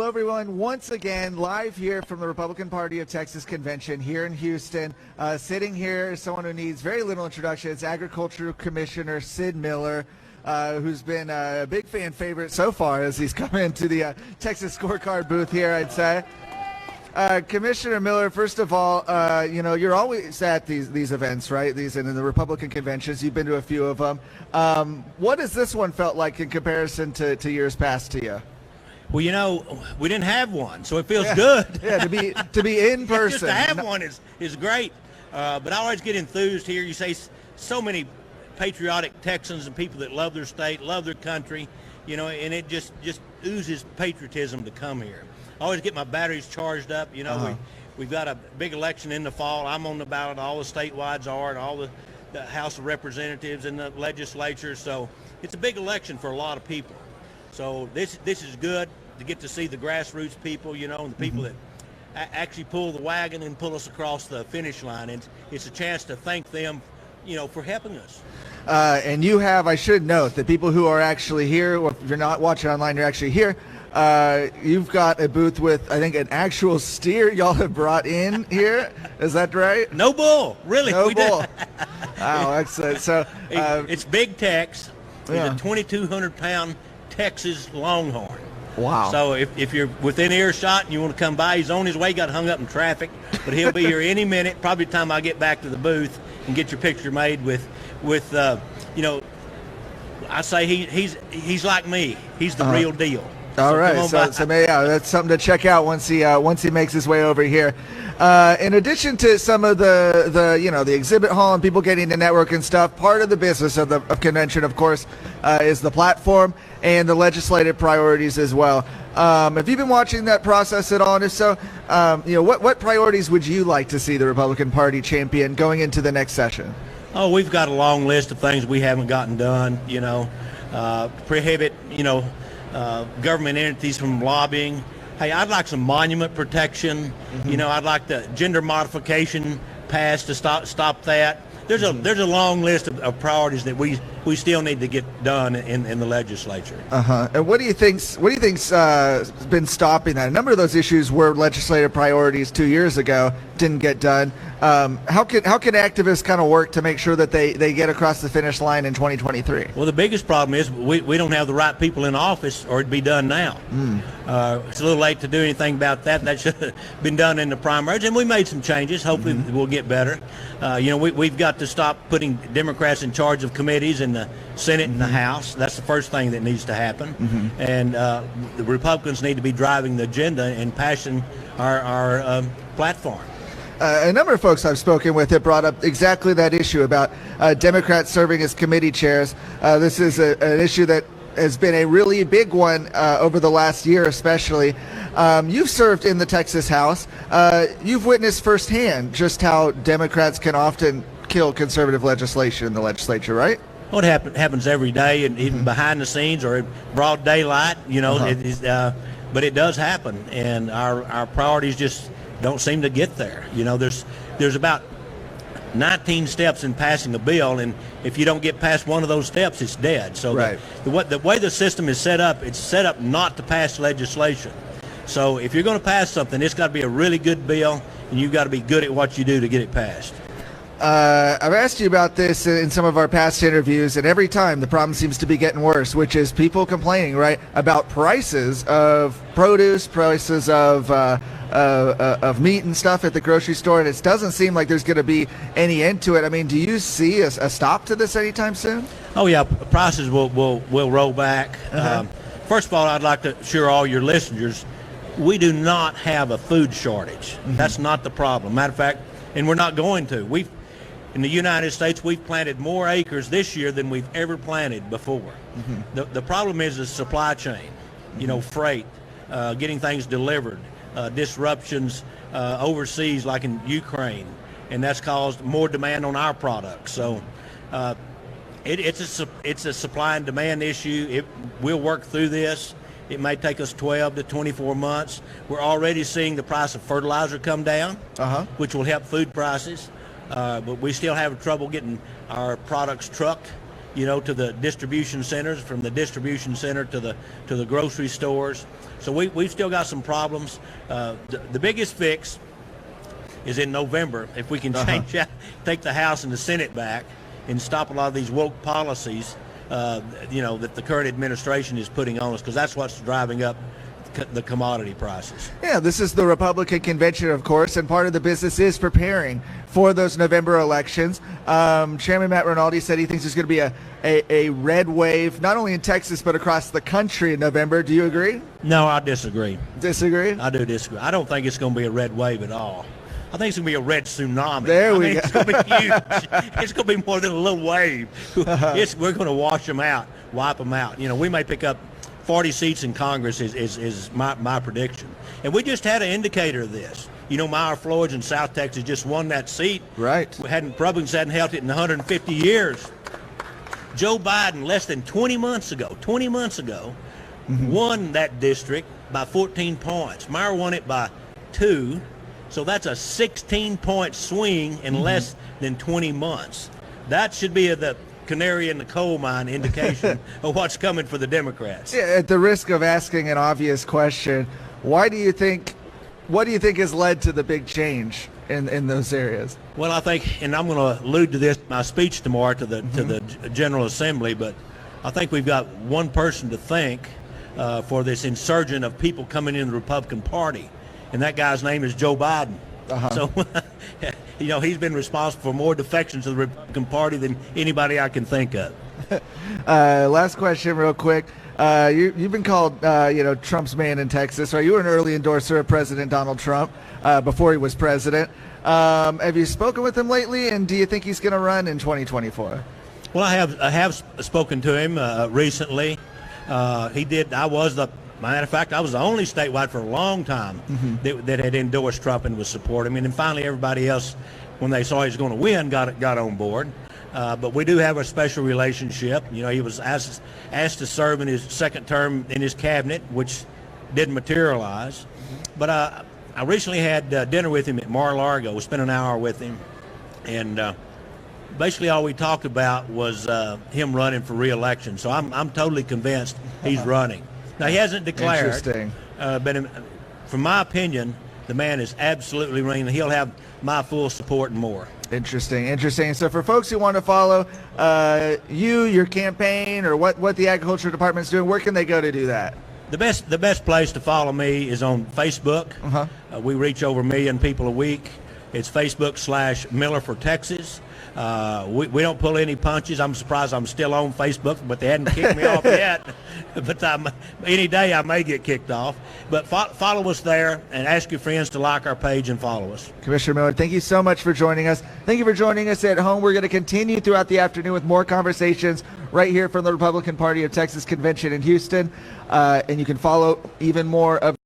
Hello, everyone. Once again, live here from the Republican Party of Texas Convention here in Houston. Sitting here is someone who needs very little introduction. It's Agricultural Commissioner Sid Miller, who's been a big fan favorite so far as he's come into the Texas scorecard booth here, I'd say. Commissioner Miller, first of all, you're always at these events, right? These in the Republican conventions. You've been to a few of them. What has this one felt like in comparison to years past to you? Well, we didn't have one, so it feels good. Yeah, to be in person. Just to have one is great. But I always get enthused here. You say so many patriotic Texans and people that love their state, love their country, and it just oozes patriotism to come here. I always get my batteries charged up. We've got a big election in the fall. I'm on the ballot. All the statewide are, and all the House of Representatives and the legislature. So it's a big election for a lot of people. So this is good to get to see the grassroots people, and the people that actually pull the wagon and pull us across the finish line. And it's a chance to thank them, for helping us. And you have, I should note, that people who are actually here, or if you're not watching online, you're actually here. You've got a booth with, I think, an actual steer y'all have brought in here. Is that right? No bull, really. No bull. Wow, excellent. So it's Big Tex. He's a 2,200-pound Texas Longhorn. Wow. So if you're within earshot and you want to come by, he's on his way. Got hung up in traffic, but he'll be here any minute. Probably the time I get back to the booth and get your picture made with I say he's like me. He's the real deal. All right, so that's something to check out once he makes his way over here. In addition to some of the exhibit hall and people getting to network and stuff, part of the business of convention, of course, is the platform and the legislative priorities as well. Have you been watching that process at all? And if so, what priorities would you like to see the Republican Party champion going into the next session? Oh, we've got a long list of things we haven't gotten done. Prohibit government entities from lobbying. Hey, I'd like some monument protection. I'd like the gender modification passed to stop that. There's a long list of priorities that we still need to get done in the legislature. And what do you think's been stopping that? A number of those issues were legislative priorities 2 years ago, didn't get done. How can activists kind of work to make sure that they get across the finish line in 2023? Well, the biggest problem is we don't have the right people in office, or it'd be done now. It's a little late to do anything about that. That should have been done in the primaries, and we made some changes. Hopefully we'll get better. We've got to stop putting Democrats in charge of committees in the Senate and the House. That's the first thing that needs to happen. And the Republicans need to be driving the agenda and passing our platform. A number of folks I've spoken with have brought up exactly that issue about Democrats serving as committee chairs. This is an issue that has been a really big one over the last year especially. You've served in the Texas House. You've witnessed firsthand just how Democrats can often kill conservative legislation in the legislature, right? Well, it happens every day, and even behind the scenes or in broad daylight, but it does happen, and our priorities just don't seem to get there. There's about 19 steps in passing a bill, and if you don't get past one of those steps, it's dead. So the way the system is set up, it's set up not to pass legislation. So if you're going to pass something, it's got to be a really good bill, and you've got to be good at what you do to get it passed. I've asked you about this in some of our past interviews, and every time the problem seems to be getting worse, which is people complaining, right, about prices of produce, prices of meat and stuff at the grocery store, and it doesn't seem like there's going to be any end to it. I mean, do you see a stop to this anytime soon? Oh yeah, prices will roll back. First of all, I'd like to assure all your listeners, we do not have a food shortage. That's not the problem. Matter of fact, and we're not going to. In the United States, we've planted more acres this year than we've ever planted before. The problem is the supply chain, freight, getting things delivered, disruptions overseas like in Ukraine, and that's caused more demand on our products. So it's a supply and demand issue. We'll work through this. It may take us 12 to 24 months. We're already seeing the price of fertilizer come down, which will help food prices. But we still have trouble getting our products trucked to the distribution centers, from the distribution center to the grocery stores. So we've still got some problems. The biggest fix is in November. If we can take the House and the Senate back and stop a lot of these woke policies, that the current administration is putting on us, because that's what's driving up the commodity prices. Yeah, this is the Republican convention, of course, and part of the business is preparing for those November elections. Chairman Matt Rinaldi said he thinks there's going to be a red wave, not only in Texas, but across the country in November. Do you agree? No, I disagree. Disagree? I do disagree. I don't think it's going to be a red wave at all. I think it's going to be a red tsunami. There we go. It's going to be huge. It's going to be more than a little wave. We're going to wash them out, wipe them out. We may pick up 40 seats in Congress is my prediction. And we just had an indicator of this. Meyer Floyd in South Texas just won that seat. Right. Republicans hadn't held it in 150 years. Joe Biden, less than 20 months ago, won that district by 14 points. Meyer won it by 2. So that's a 16-point swing in less than 20 months. That should be the canary in the coal mine indication of what's coming for the Democrats. Yeah, at the risk of asking an obvious question, what do you think has led to the big change in those areas? Well, I think, and I'm going to allude to this in my speech tomorrow to the General Assembly, but I think we've got one person to thank for this insurgent of people coming in the Republican Party, and that guy's name is Joe Biden. So, he's been responsible for more defections to the Republican Party than anybody I can think of. Last question real quick. You've been called, Trump's man in Texas, right? You were an early endorser of President Donald Trump before he was president. Have you spoken with him lately, and do you think he's going to run in 2024? Well, I have spoken to him recently. He did. Matter of fact, I was the only statewide for a long time that had endorsed Trump and was supporting him. And then finally, everybody else, when they saw he was going to win, got on board. But we do have a special relationship. He was asked to serve in his second term in his cabinet, which didn't materialize. But I recently had dinner with him at Mar-a-Lago. We spent an hour with him, and basically all we talked about was him running for re-election. So I'm totally convinced he's running. Now, he hasn't declared. Interesting. But from my opinion, the man is absolutely running. He'll have my full support and more. Interesting. So for folks who want to follow your campaign, or what the Agriculture Department's doing, where can they go to do that? The best place to follow me is on Facebook. We reach over 1 million people a week. It's Facebook/Miller for Texas. We don't pull any punches. I'm surprised I'm still on Facebook, but they hadn't kicked me off yet. But any day I may get kicked off. But follow us there, and ask your friends to like our page and follow us. Commissioner Miller, thank you so much for joining us. Thank you for joining us at home. We're going to continue throughout the afternoon with more conversations right here from the Republican Party of Texas Convention in Houston. And you can follow even more of